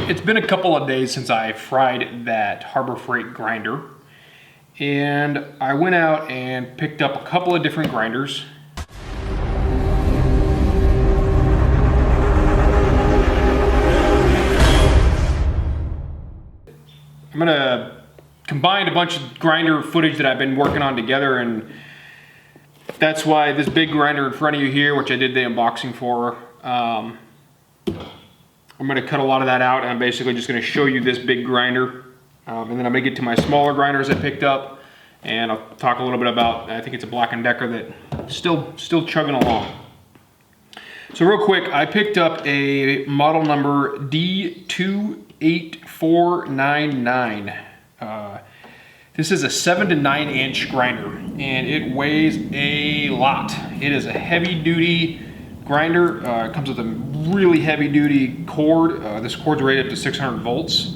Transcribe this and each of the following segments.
It's been a couple of days since I fried that Harbor Freight grinder, and I went out and picked up a couple of different grinders. I'm gonna combine a bunch of grinder footage that I've been working on together, and that's why this big grinder in front of you here, which I did the unboxing for, I'm going to cut a lot of that out, and I'm basically just going to show you this big grinder, and then I'm going to get to my smaller grinders I picked up, and I'll talk a little bit about, I think it's a Black & Decker that's still chugging along. So real quick, I picked up a model number D28499. This is a 7 to 9 inch grinder, and it weighs a lot. It is a heavy duty grinder. It comes with a really heavy duty cord. This cord's rated up to 600 volts.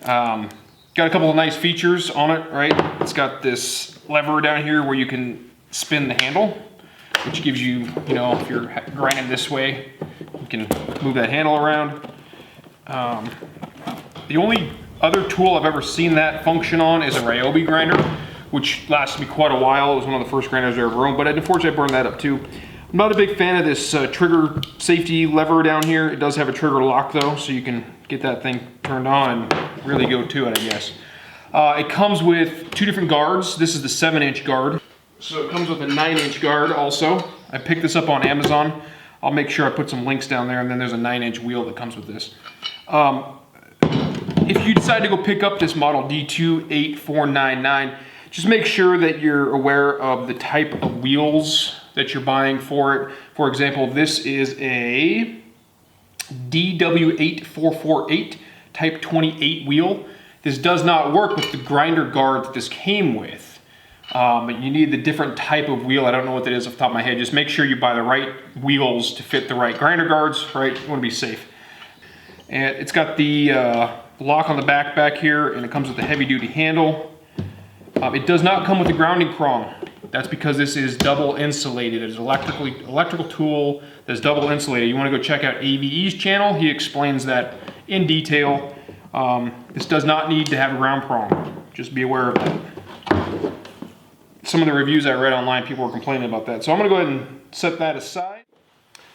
Got a couple of nice features on it, right? It's got this lever down here where you can spin the handle, which gives you, you know, if you're grinding this way, you can move that handle around. The only other tool I've ever seen that function on is a Ryobi grinder, which lasted me quite a while. It was one of the first grinders I ever owned, but unfortunately I burned that up too. I'm not a big fan of this trigger safety lever down here. It does have a trigger lock though, so you can get that thing turned on and really go to it, I guess. It comes with two different guards. This is the 7-inch guard. So it comes with a 9-inch guard also. I picked this up on Amazon. I'll make sure I put some links down there, and then there's a 9-inch wheel that comes with this. If you decide to go pick up this model D28499, just make sure that you're aware of the type of wheels that you're buying for it. For example, this is a DWE402 type 28 wheel. This does not work with the grinder guard that this came with. You need the different type of wheel. I don't know what that is off the top of my head. Just make sure you buy the right wheels to fit the right grinder guards, right? You want to be safe. And it's got the lock on the back here, and it comes with a heavy duty handle. It does not come with a grounding prong. That's because this is double insulated. It's an electrical tool that's double insulated. You want to go check out AVE's channel. He explains that in detail. This does not need to have a ground prong. Just be aware of that. Some of the reviews I read online, people were complaining about that. So I'm going to go ahead and set that aside.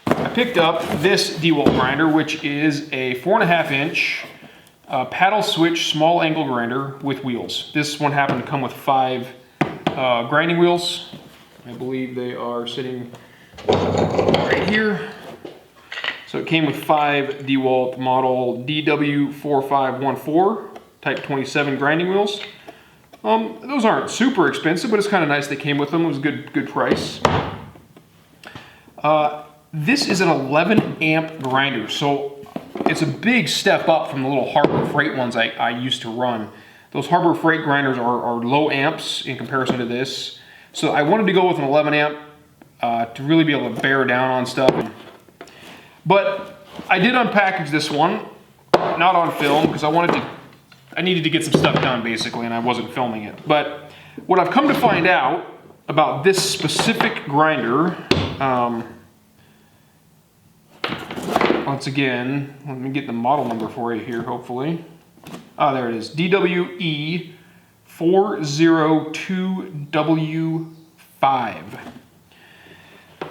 I picked up this DeWALT grinder, which is a 4.5 inch paddle switch small angle grinder with wheels. This one happened to come with 5 grinding wheels. I believe they are sitting right here. So it came with 5 DeWALT model DWE402 type 27 grinding wheels. Those aren't super expensive, but it's kind of nice they came with them. It was a good price. This is an 11 amp grinder, so it's a big step up from the little Harbor Freight ones I used to run. Those Harbor Freight grinders are low amps in comparison to this. So I wanted to go with an 11 amp to really be able to bear down on stuff. But I did unpackage this one, not on film, because I needed to get some stuff done basically, and I wasn't filming it. But what I've come to find out about this specific grinder, once again, let me get the model number for you here, hopefully. There it is, DWE402 W5.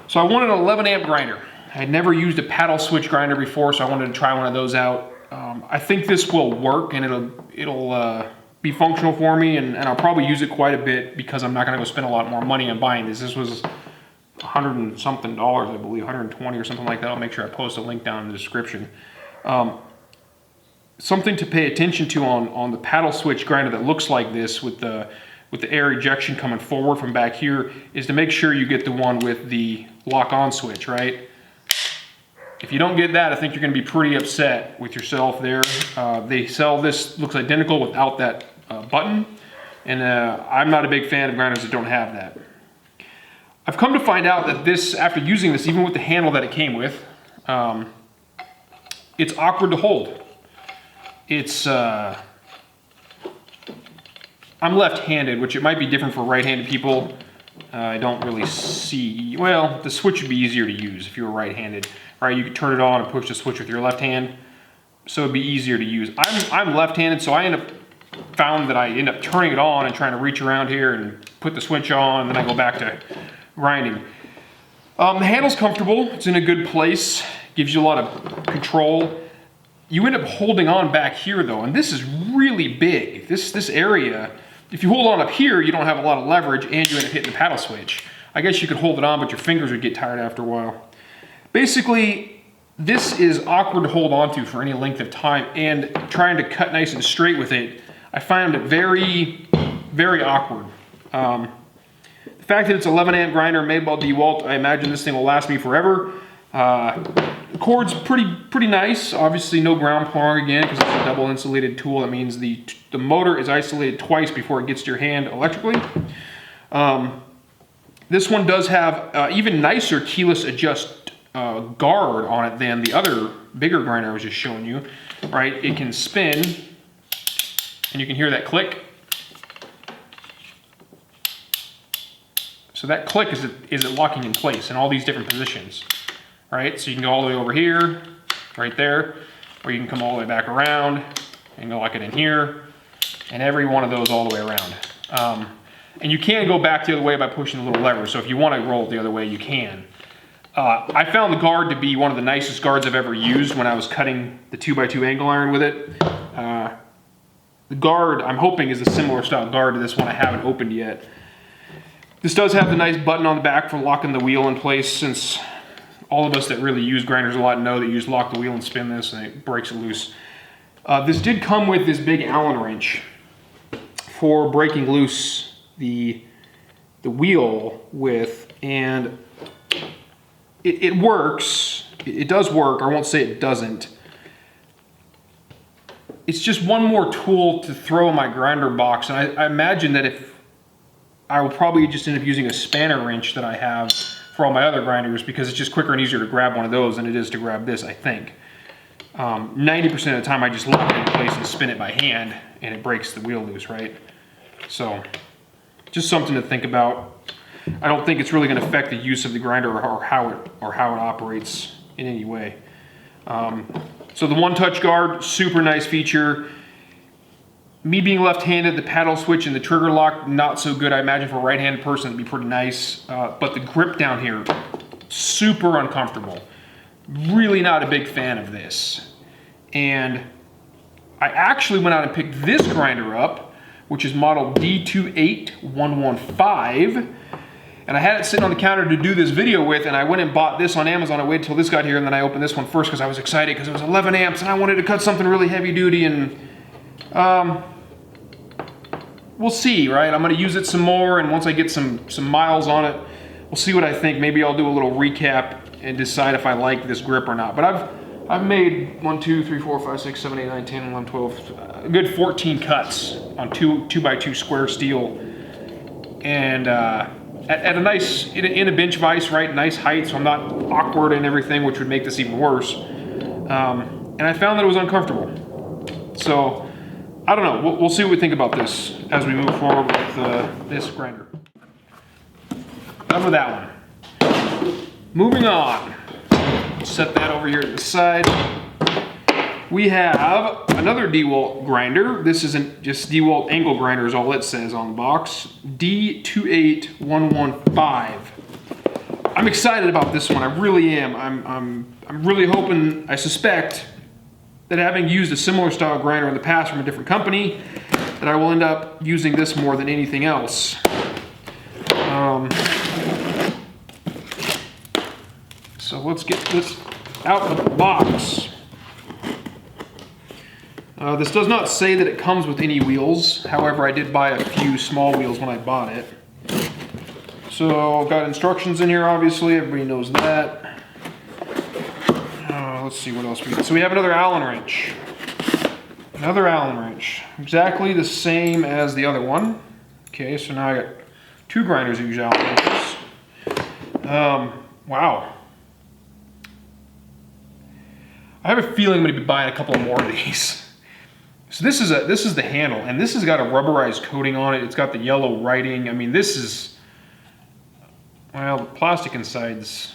So I wanted an 11 amp grinder. I had never used a paddle switch grinder before, so I wanted to try one of those out. I think this will work, and it'll be functional for me, and I'll probably use it quite a bit because I'm not going to go spend a lot more money on buying this. This was $100 and something, I believe, 120 or something like that. I'll make sure I post a link down in the description. Something to pay attention to on the paddle switch grinder that looks like this with the air ejection coming forward from back here is to make sure you get the one with the lock-on switch, right? If you don't get that, I think you're going to be pretty upset with yourself there. They sell this, looks identical without that button, and I'm not a big fan of grinders that don't have that. I've come to find out that this, after using this, even with the handle that it came with, it's awkward to hold. It's, I'm left-handed, which it might be different for right-handed people. I don't really see, well, the switch would be easier to use if you were right-handed. Right, you could turn it on and push the switch with your left hand. so it'd be easier to use. I'm left-handed, so I found that I end up turning it on and trying to reach around here and put the switch on, and then I go back to grinding. The handle's comfortable, it's in a good place, gives you a lot of control. You end up holding on back here though, and this is really big. This area, if you hold on up here, you don't have a lot of leverage and you end up hitting the paddle switch. I guess you could hold it on, but your fingers would get tired after a while. Basically, this is awkward to hold on to for any length of time, and trying to cut nice and straight with it, I find it very, very awkward. The fact that it's 11 amp grinder made by DeWALT, I imagine this thing will last me forever. The cord's pretty nice. Obviously no ground plug again because it's a double insulated tool. That means the motor is isolated twice before it gets to your hand electrically. This one does have even nicer keyless adjust guard on it than the other bigger grinder I was just showing you. Right, it can spin, and you can hear that click. So that click is it locking in place in all these different positions, right? So you can go all the way over here, right there, or you can come all the way back around and go lock it in here, and every one of those all the way around. And you can go back the other way by pushing the little lever. So if you want to roll it the other way, you can. I found the guard to be one of the nicest guards I've ever used when I was cutting the 2x2 angle iron with it. The guard, I'm hoping, is a similar style guard to this one. I haven't opened yet. This does have the nice button on the back for locking the wheel in place, since all of us that really use grinders a lot know that you just lock the wheel and spin this and it breaks it loose. This did come with this big Allen wrench for breaking loose the wheel with, and it works. It does work. I won't say it doesn't. It's just one more tool to throw in my grinder box, and I imagine that if I will probably just end up using a spanner wrench that I have for all my other grinders, because it's just quicker and easier to grab one of those than it is to grab this, I think. 90% of the time I just lock it in place and spin it by hand and it breaks the wheel loose, right? So, just something to think about. I don't think it's really going to affect the use of the grinder or how it operates in any way. So the one-touch guard, super nice feature. Me being left-handed, the paddle switch and the trigger lock, not so good. I imagine for a right-handed person it'd be pretty nice. But the grip down here, super uncomfortable. Really not a big fan of this. And I actually went out and picked this grinder up, which is model D28115. And I had it sitting on the counter to do this video with, and I went and bought this on Amazon. I waited till this got here, and then I opened this one first because I was excited because it was 11 amps, and I wanted to cut something really heavy duty, and we'll see, right? I'm gonna use it some more, and once I get some miles on it, we'll see what I think. Maybe I'll do a little recap and decide if I like this grip or not. But I've made 1, 2, 3, 4, 5, 6, 7, 8, 9, 10, 11, 12, a good 14 cuts on 2x2 square steel. And at a nice, in a bench vise, right? Nice height, so I'm not awkward and everything, which would make this even worse. And I found that it was uncomfortable. So, I don't know. We'll see what we think about this as we move forward with this grinder. Done with that one. Moving on. Set that over here to the side. We have another DeWALT grinder. This isn't just DeWALT angle grinder is all it says on the box. D28115. I'm excited about this one. I really am. I'm really hoping, I suspect, that having used a similar style grinder in the past from a different company, that I will end up using this more than anything else. So let's get this out of the box. This does not say that it comes with any wheels. However, I did buy a few small wheels when I bought it. So I've got instructions in here, obviously. Everybody knows that. Let's see what else we got. So we have another Allen wrench. Another Allen wrench. Exactly the same as the other one. Okay, so now I got two grinders that use Allen wrenches. Wow. I have a feeling I'm going to be buying a couple more of these. So this is the handle, and this has got a rubberized coating on it. It's got the yellow writing. I mean, this is, well, the plastic inside's,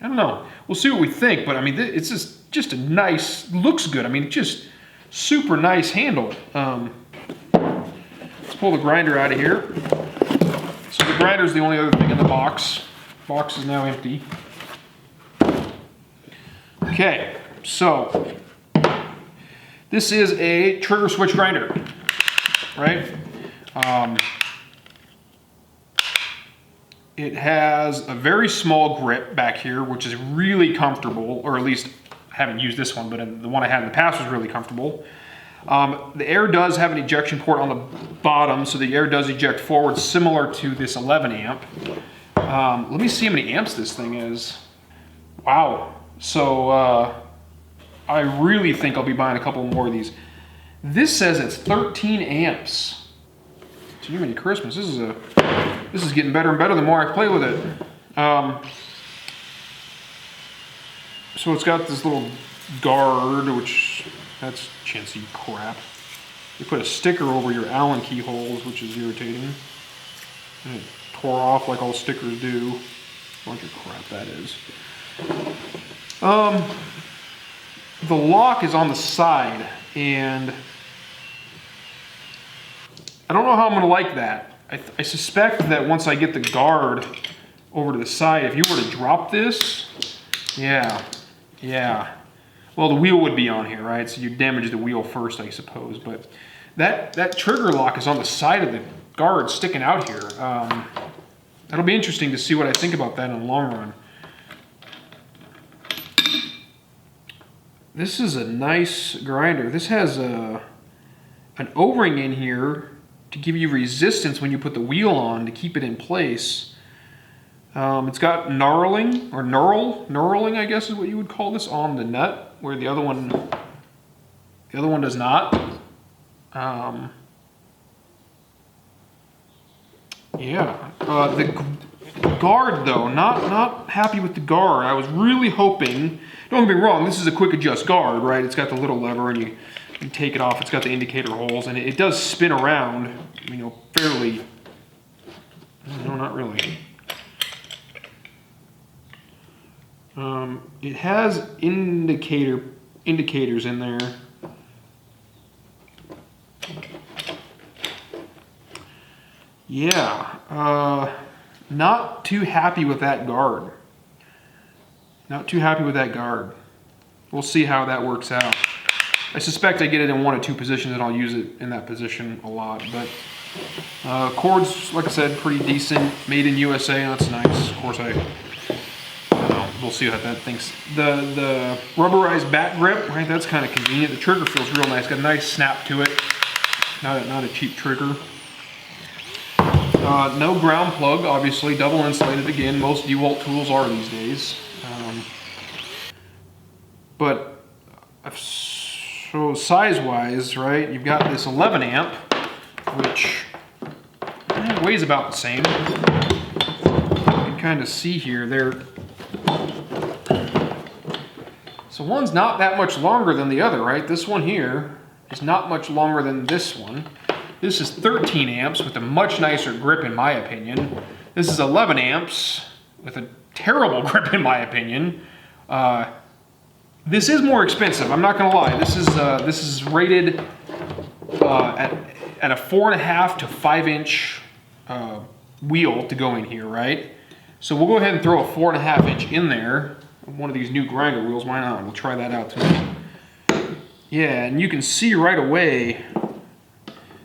I don't know. We'll see what we think, but I mean, it's just just a nice, looks good. I mean, just super nice handle. Let's pull the grinder out of here. So the grinder is the only other thing in the box. Box is now empty. Okay, so this is a trigger switch grinder, right? It has a very small grip back here, which is really comfortable, or at least I haven't used this one, but the one I had in the past was really comfortable. The air does have an ejection port on the bottom, so the air does eject forward, similar to this 11 amp. Let me see how many amps this thing is. Wow. So I really think I'll be buying a couple more of these. This says it's 13 amps. Jiminy Christmas, this is getting better and better the more I play with it. So it's got this little guard, which that's chintzy crap. You put a sticker over your Allen key holes, which is irritating. And it tore off like all stickers do. Bunch of crap that is. The lock is on the side, and I don't know how I'm going to like that. I suspect that once I get the guard over to the side, if you were to drop this, yeah. Well, the wheel would be on here, right? So you damage the wheel first, I suppose. But that trigger lock is on the side of the guard sticking out here. That'll be interesting to see what I think about that in the long run. This is a nice grinder. This has an O-ring in here to give you resistance when you put the wheel on to keep it in place. It's got knurling, or knurling, I guess is what you would call this, on the nut, where the other one does not. The guard though, not happy with the guard. I was really hoping. Don't get me wrong, this is a quick adjust guard, right? It's got the little lever and you take it off. It's got the indicator holes and it does spin around, you know, fairly. No, not really. It has indicators in there. Yeah, not too happy with that guard. Not too happy with that guard. We'll see how that works out. I suspect I get it in one or two positions and I'll use it in that position a lot. But cords, like I said, pretty decent. Made in USA, that's nice. Of course, I don't know. We'll see how that thinks. The rubberized back grip, right? That's kind of convenient. The trigger feels real nice. Got a nice snap to it. Not a cheap trigger. No ground plug, obviously. Double insulated again. Most DeWALT tools are these days. But so size-wise, right? You've got this 11 amp, which weighs about the same. You can kind of see here. So one's not that much longer than the other, right? This one here is not much longer than this one. This is 13 amps with a much nicer grip, in my opinion. This is 11 amps with a terrible grip, in my opinion. This is more expensive. I'm not gonna lie. This is rated at a 4.5 to 5 inch wheel to go in here, right? So we'll go ahead and throw a 4.5 inch in there. One of these new grinder wheels. Why not? We'll try that out too. Yeah, and you can see right away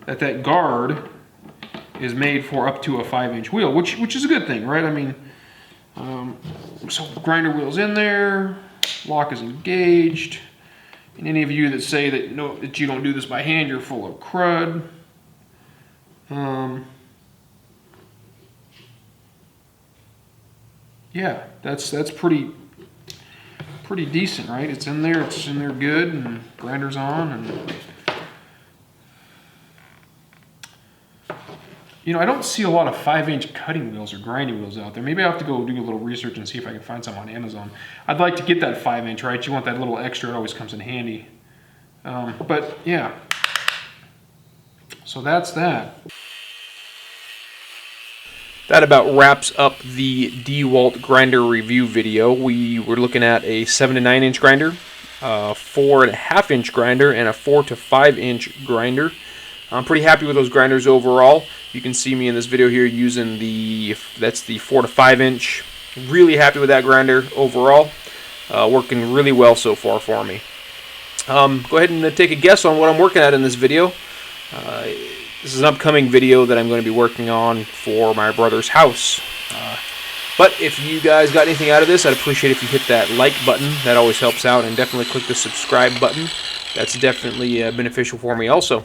that guard is made for up to a 5 inch wheel, which is a good thing, right? I mean, so grinder wheel's in there. Lock is engaged. And any of you that say that you don't do this by hand, you're full of crud. Yeah, that's pretty decent, right? It's in there good, and grinder's on, and you know, I don't see a lot of 5 inch cutting wheels or grinding wheels out there. Maybe I'll have to go do a little research and see if I can find some on Amazon. I'd like to get that 5 inch, right? You want that little extra, it always comes in handy. But yeah, so that's that. That about wraps up the DeWALT grinder review video. We were looking at a 7 to 9 inch grinder. 4.5-inch grinder and a 4 to 5-inch grinder. I'm pretty happy with those grinders overall. You can see me in this video here using that's the 4 to 5-inch. Really happy with that grinder overall. Working really well so far for me. Go ahead and take a guess on what I'm working at in this video. This is an upcoming video that I'm going to be working on for my brother's house. But if you guys got anything out of this, I'd appreciate if you hit that like button. That always helps out. And definitely click the subscribe button. That's definitely beneficial for me also.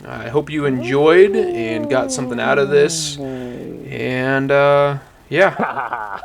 I hope you enjoyed and got something out of this. And, yeah.